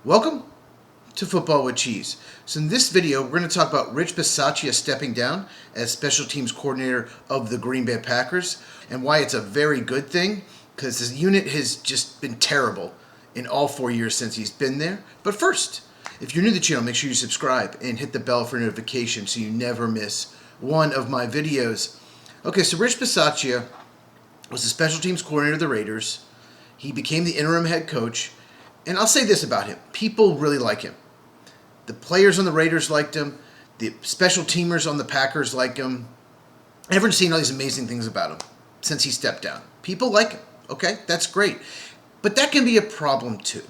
Welcome to Football with Cheese. So in this video, we're going to talk about Rich Bisaccia stepping down as special teams coordinator of the Green Bay Packers and why it's a very good thing, because this unit has just been terrible in all 4 years since he's been there. But first, if you're new to the channel, make sure you subscribe and hit the bell for notification so you never miss one of my videos. Okay, so Rich Bisaccia was the special teams coordinator of the Raiders. He became the interim head coach. And I'll say this about him. People really like him. The players on the Raiders liked him. The special teamers on the Packers like him. Everyone's seen all these amazing things about him since he stepped down. People like him. Okay, that's great. But that can be a problem too.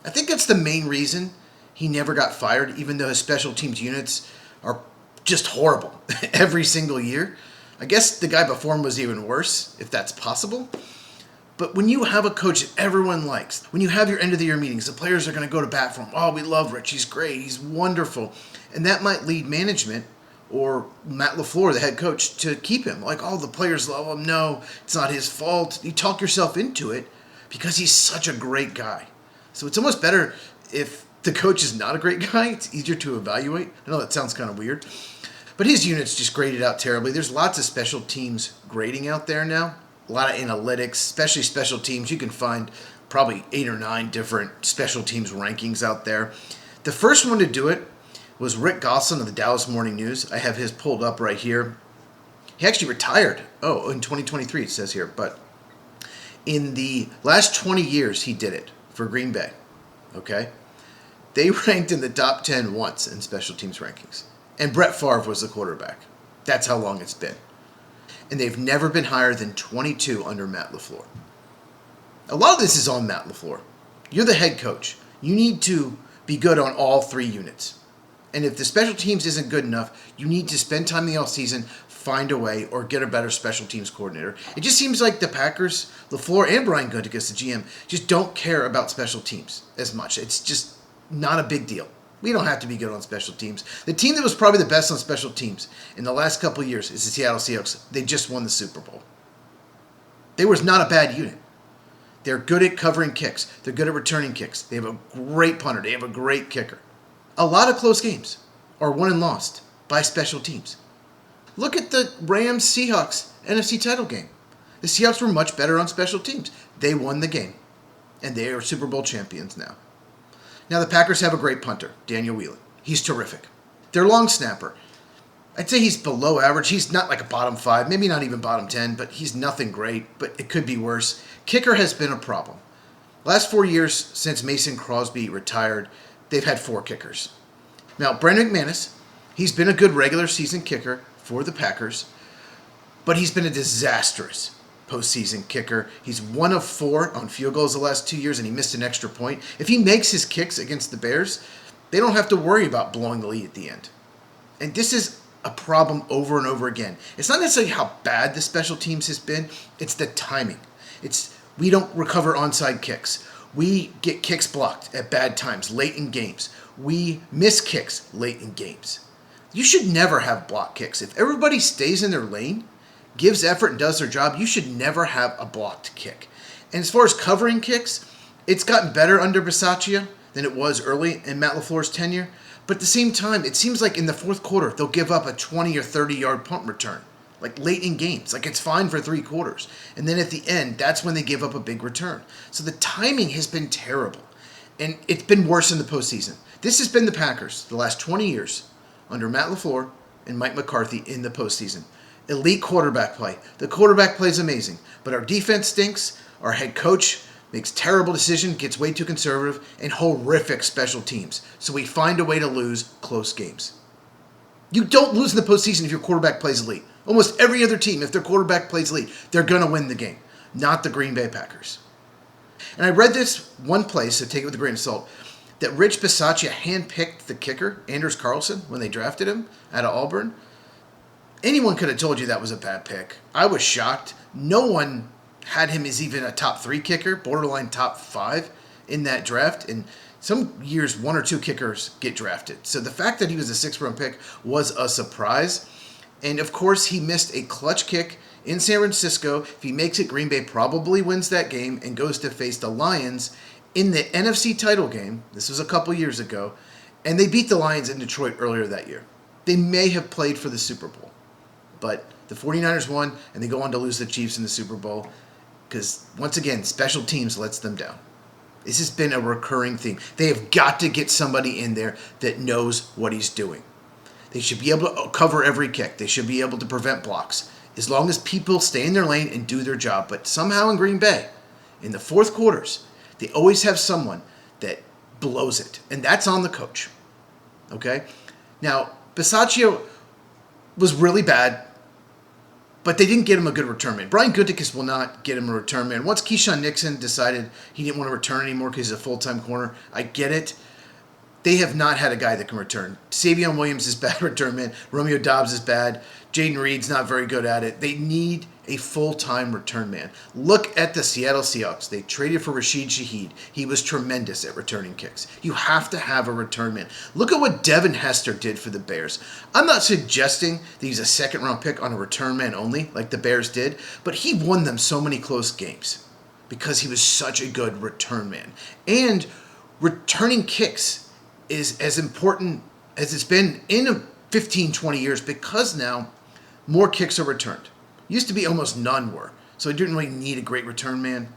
I think that's the main reason he never got fired, even though his special teams units are just horrible every single year. I guess the guy before him was even worse, if that's possible. But when you have a coach that everyone likes, when you have your end of the year meetings, the players are going to go to bat for him. Oh, we love Rich. He's great. He's wonderful. And that might lead management or Matt LaFleur, the head coach, to keep him. Like, oh, the players love him. No, it's not his fault. You talk yourself into it because he's such a great guy. So it's almost better if the coach is not a great guy. It's easier to evaluate. I know that sounds kind of weird. But his unit's just graded out terribly. There's lots of special teams grading out there now. A lot of analytics, especially special teams. You can find probably 8 or 9 different special teams rankings out there. The first one to do it was Rick Gosselin of the Dallas Morning News. I have his pulled up right here. He actually retired. Oh, in 2023 it says here. But in the last 20 years he did it for Green Bay. Okay? They ranked in the top 10 once in special teams rankings. And Brett Favre was the quarterback. That's how long it's been. And they've never been higher than 22 under Matt LaFleur. A lot of this is on Matt LaFleur. You're the head coach. You need to be good on all 3 units. And if the special teams isn't good enough, you need to spend time in the offseason, find a way, or get a better special teams coordinator. It just seems like the Packers, LaFleur and Brian Gutekunst, the GM, just don't care about special teams as much. It's just not a big deal. We don't have to be good on special teams. The team that was probably the best on special teams in the last couple of years is the Seattle Seahawks. They just won the Super Bowl. They was not a bad unit. They're good at covering kicks. They're good at returning kicks. They have a great punter. They have a great kicker. A lot of close games are won and lost by special teams. Look at the Rams-Seahawks NFC title game. The Seahawks were much better on special teams. They won the game, and they are Super Bowl champions now. Now, the Packers have a great punter, Daniel Whelan. He's terrific. Their long snapper, I'd say he's below average. He's not like a bottom 5, maybe not even bottom 10, but he's nothing great, but it could be worse. Kicker has been a problem. Last 4 years since Mason Crosby retired, they've had 4 kickers. Now, Brandon McManus, he's been a good regular season kicker for the Packers, but he's been a disastrous postseason kicker. He's 1 of 4 on field goals the last 2 years, and he missed an extra point. If he makes his kicks against the Bears, they don't have to worry about blowing the lead at the end. And this is a problem over and over again. It's not necessarily how bad the special teams has been, it's the timing. We don't recover onside kicks. We get kicks blocked at bad times, late in games. We miss kicks late in games. You should never have block kicks. If everybody stays in their lane, gives effort and does their job, you should never have a blocked kick. And as far as covering kicks, it's gotten better under Bisaccia than it was early in Matt LaFleur's tenure. But at the same time, it seems like in the fourth quarter, they'll give up a 20 or 30-yard punt return, like late in games. Like it's fine for 3 quarters. And then at the end, that's when they give up a big return. So the timing has been terrible. And it's been worse in the postseason. This has been the Packers the last 20 years under Matt LaFleur and Mike McCarthy in the postseason. Elite quarterback play. The quarterback play is amazing, but our defense stinks. Our head coach makes terrible decisions, gets way too conservative, and horrific special teams. So we find a way to lose close games. You don't lose in the postseason if your quarterback plays elite. Almost every other team, if their quarterback plays elite, they're going to win the game, not the Green Bay Packers. And I read this one place, so take it with a grain of salt, that Rich Bisaccia handpicked the kicker, Anders Carlson, when they drafted him out of Auburn. Anyone could have told you that was a bad pick. I was shocked. No one had him as even a top 3 kicker, borderline top 5 in that draft. And some years, 1 or 2 kickers get drafted. So the fact that he was a 6th-round pick was a surprise. And, of course, he missed a clutch kick in San Francisco. If he makes it, Green Bay probably wins that game and goes to face the Lions in the NFC title game. This was a couple years ago, and they beat the Lions in Detroit earlier that year. They may have played for the Super Bowl, but the 49ers won, and they go on to lose the Chiefs in the Super Bowl because, once again, special teams lets them down. This has been a recurring theme. They have got to get somebody in there that knows what he's doing. They should be able to cover every kick. They should be able to prevent blocks, as long as people stay in their lane and do their job. But somehow in Green Bay, in the fourth quarters, they always have someone that blows it, and that's on the coach. Okay? Now, Bisaccia was really bad, but they didn't get him a good return man. Brian Gutekunst will not get him a return man. Once Keyshawn Nixon decided he didn't want to return anymore because he's a full-time corner, I get it. They have not had a guy that can return. Savion Williams is bad return man. Romeo Doubs is bad. Jaden Reed's not very good at it. They need a full-time return man. Look at the Seattle Seahawks. They traded for Rashid Shaheed. He was tremendous at returning kicks. You have to have a return man. Look at what Devin Hester did for the Bears. I'm not suggesting that he's a second-round pick on a return man only, like the Bears did, but he won them so many close games because he was such a good return man. And returning kicks is as important as it's been in 15, 20 years because now more kicks are returned. Used to be almost none were, so it didn't really need a great return man.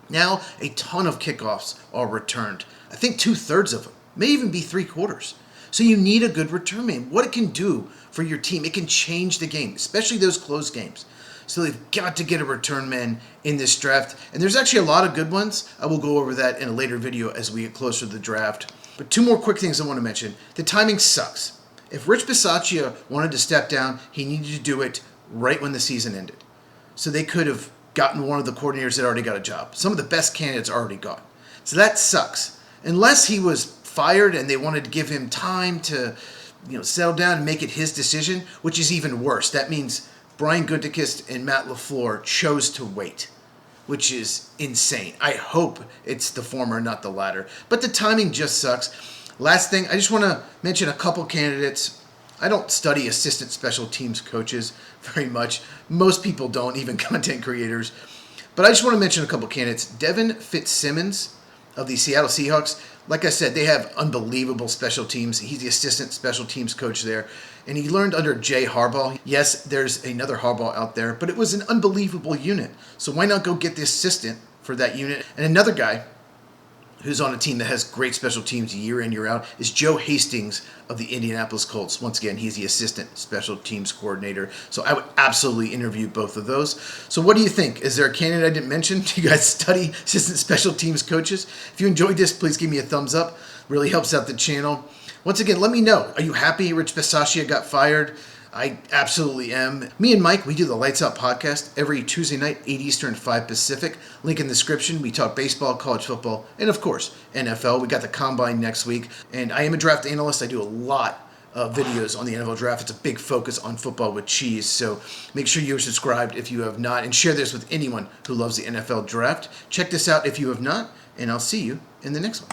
Now a ton of kickoffs are returned. I think 2/3 of them, may even be 3/4. So you need a good return man. What it can do for your team, it can change the game, especially those close games. So they've got to get a return man in this draft. And there's actually a lot of good ones. I will go over that in a later video as we get closer to the draft. But two more quick things I want to mention. The timing sucks. If Rich Bisaccia wanted to step down, he needed to do it right when the season ended. So they could have gotten one of the coordinators that already got a job. Some of the best candidates are already gone. So that sucks. Unless he was fired and they wanted to give him time to settle down and make it his decision, which is even worse. That means Brian Gutekunst and Matt LaFleur chose to wait, which is insane. I hope it's the former, not the latter. But the timing just sucks. Last thing, I just want to mention a couple candidates. I don't study assistant special teams coaches very much. Most people don't, even content creators. But I just want to mention a couple candidates. Devin Fitzsimmons of the Seattle Seahawks. Like I said, they have unbelievable special teams. He's the assistant special teams coach there. And he learned under Jay Harbaugh. Yes, there's another Harbaugh out there, but it was an unbelievable unit. So why not go get the assistant for that unit? And another guy who's on a team that has great special teams year in, year out, is Joe Hastings of the Indianapolis Colts. Once again, he's the assistant special teams coordinator. So I would absolutely interview both of those. So what do you think? Is there a candidate I didn't mention? Do you guys study assistant special teams coaches? If you enjoyed this, please give me a thumbs up. Really helps out the channel. Once again, let me know. Are you happy Rich Bisaccia got fired? I absolutely am. Me and Mike, we do the Lights Out podcast every Tuesday night, 8 Eastern, 5 Pacific. Link in the description. We talk baseball, college football, and of course, NFL. We got the Combine next week. And I am a draft analyst. I do a lot of videos on the NFL draft. It's a big focus on football with cheese. So make sure you're subscribed if you have not. And share this with anyone who loves the NFL draft. Check this out if you have not. And I'll see you in the next one.